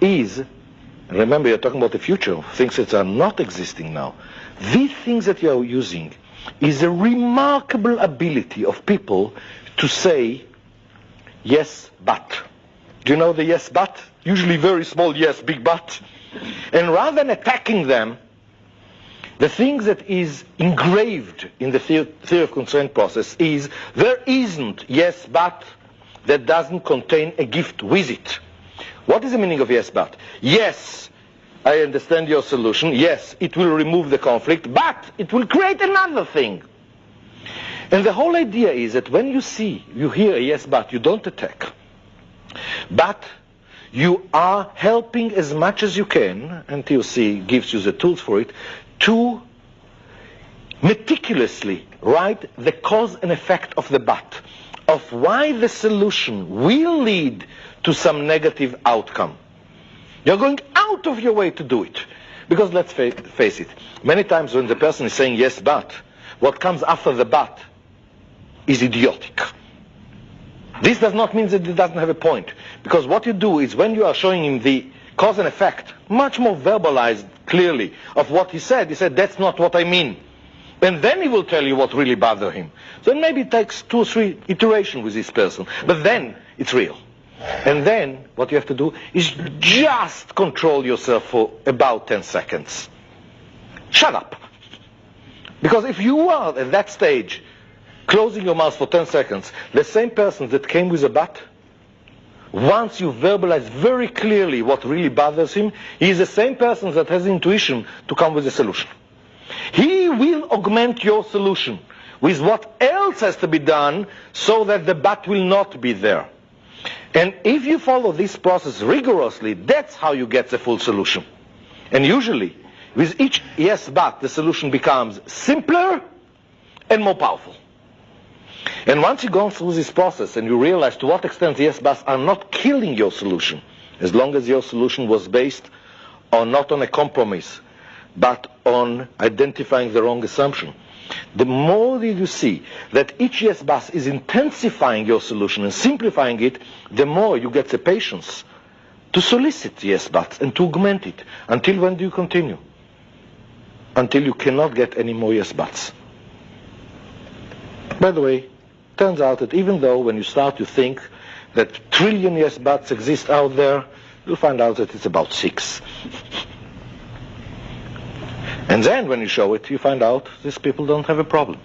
is, remember you're talking about the future, things that are not existing now. These things that you are using is a remarkable ability of people to say, yes, but. Do you know the yes, but? Usually very small yes, big but. And rather than attacking them, the thing that is engraved in the theory of constraint process is there isn't yes, but that doesn't contain a gift with it. What is the meaning of yes, but? Yes, I understand your solution. Yes, it will remove the conflict, but it will create another thing. And the whole idea is that when you hear a yes, but, you don't attack. But you are helping as much as you can, and TOC gives you the tools for it, to meticulously write the cause and effect of the but, of why the solution will lead to some negative outcome. You're going out of your way to do it. Because let's face it, many times when the person is saying yes, but, what comes after the but is idiotic. This does not mean that it doesn't have a point. Because what you do is when you are showing him the cause and effect, much more verbalized clearly of what he said, that's not what I mean. And then he will tell you what really bothers him. So maybe it takes 2 or 3 iterations with this person. But then it's real. And then what you have to do is just control yourself for about 10 seconds. Shut up. Because if you are at that stage closing your mouth for 10 seconds, the same person that came with a but, once you verbalize very clearly what really bothers him, he is the same person that has intuition to come with a solution. He will augment your solution with what else has to be done so that the but will not be there. And if you follow this process rigorously, that's how you get the full solution. And usually, with each yes but, the solution becomes simpler and more powerful. And once you've gone through this process and you realize to what extent the yes buts are not killing your solution, as long as your solution was based on not on a compromise, but on identifying the wrong assumption, the more that you see that each yes but is intensifying your solution and simplifying it, the more you get the patience to solicit yes buts and to augment it. Until when do you continue? Until you cannot get any more yes buts. By the way, turns out that even though when you start to think that 1 trillion yes buts exist out there, you'll find out that it's about 6. And then when you show it, you find out these people don't have a problem.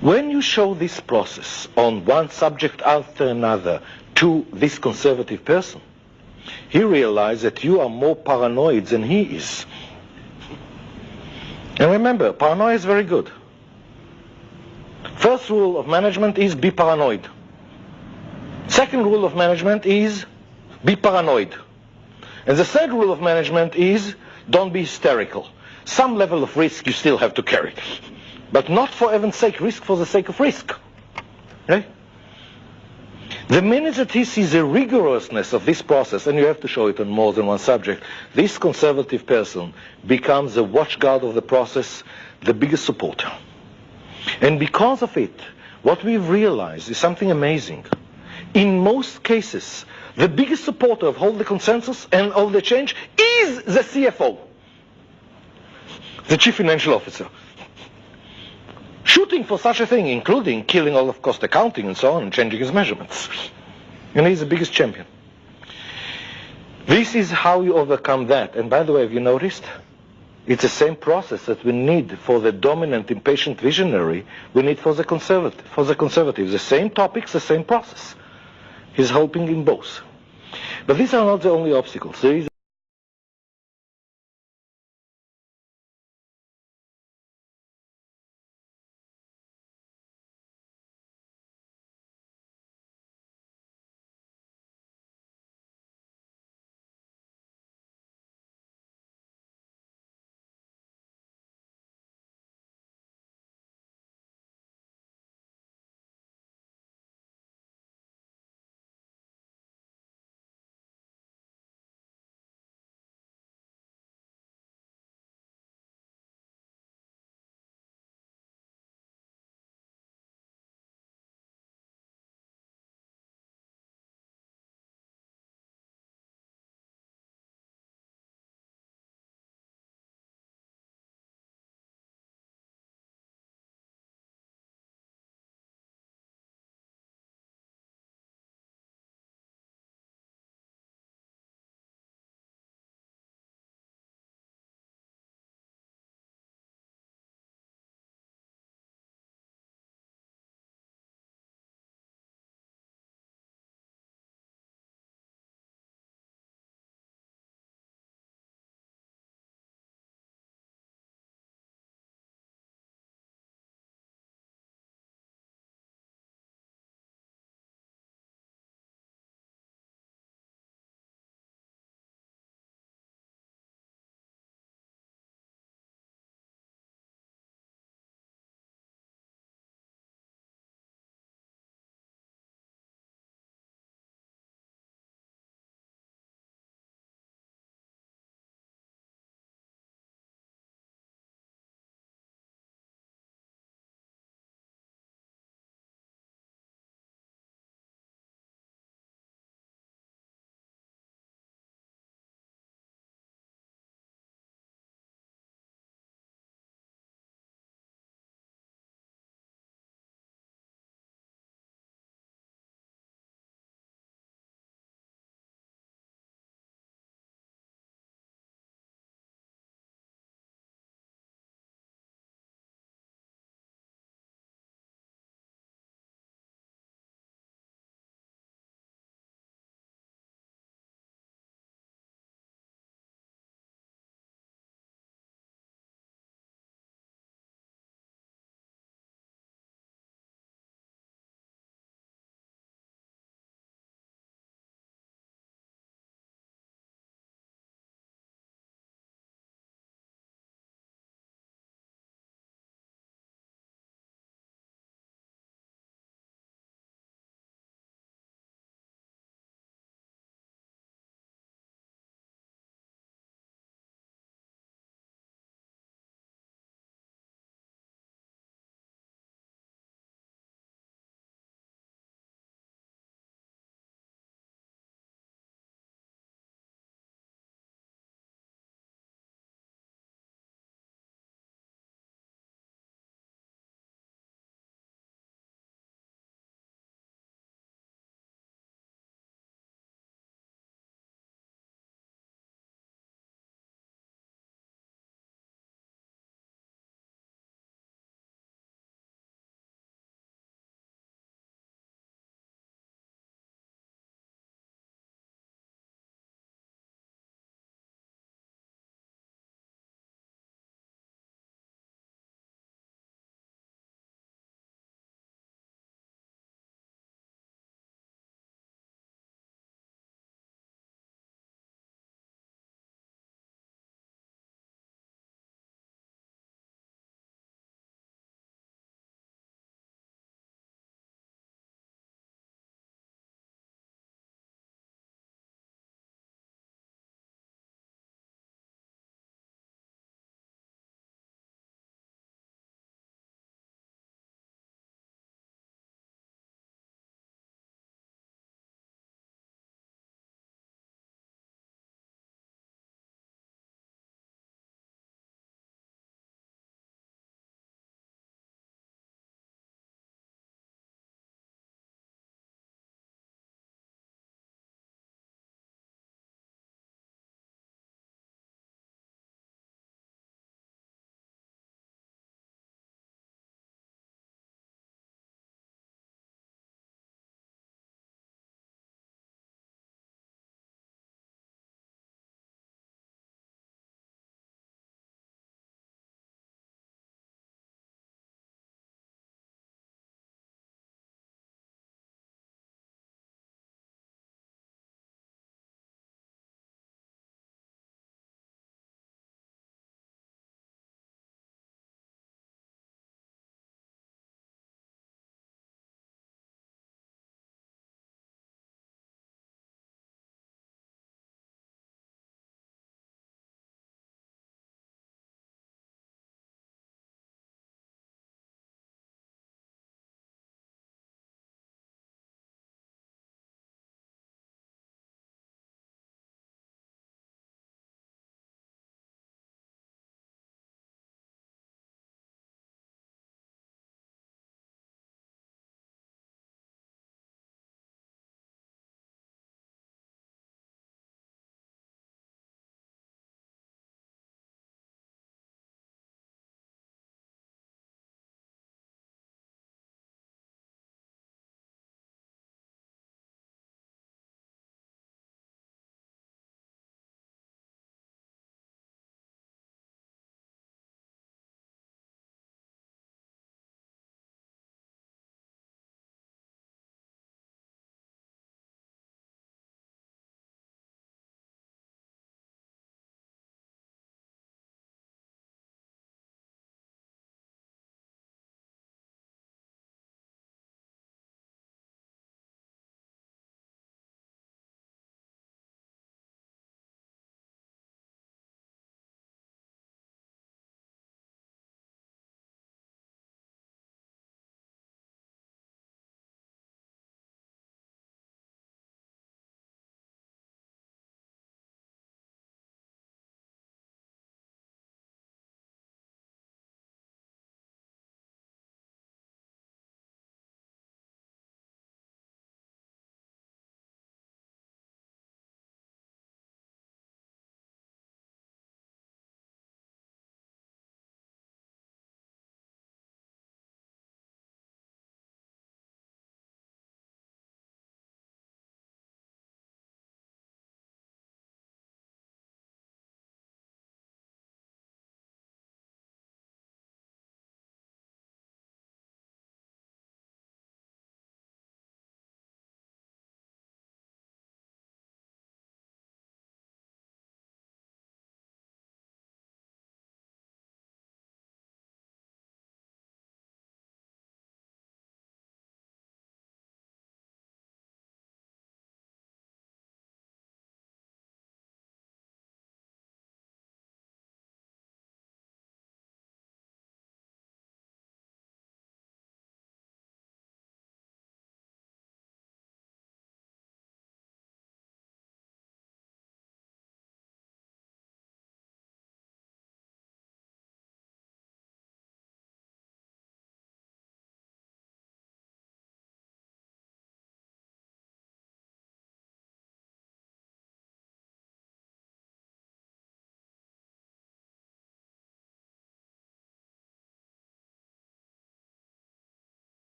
When you show this process on one subject after another to this conservative person, he realizes that you are more paranoid than he is. And remember, paranoia is very good. First rule of management is be paranoid. Second rule of management is be paranoid. And the third rule of management is don't be hysterical. Some level of risk you still have to carry. But not for heaven's sake risk for the sake of risk. Okay? The minute that he sees the rigorousness of this process, and you have to show it on more than one subject, this conservative person becomes the watchguard of the process, the biggest supporter. And because of it, what we've realized is something amazing. In most cases, the biggest supporter of all the consensus and all the change is the CFO, the Chief Financial Officer. Shooting for such a thing, including killing all of cost accounting and so on, and changing his measurements. And he's the biggest champion. This is how you overcome that. And by the way, have you noticed? It's the same process that we need for the dominant, impatient visionary, we need for the conservative. The same topics, the same process. He's helping in both. But these are not the only obstacles. There is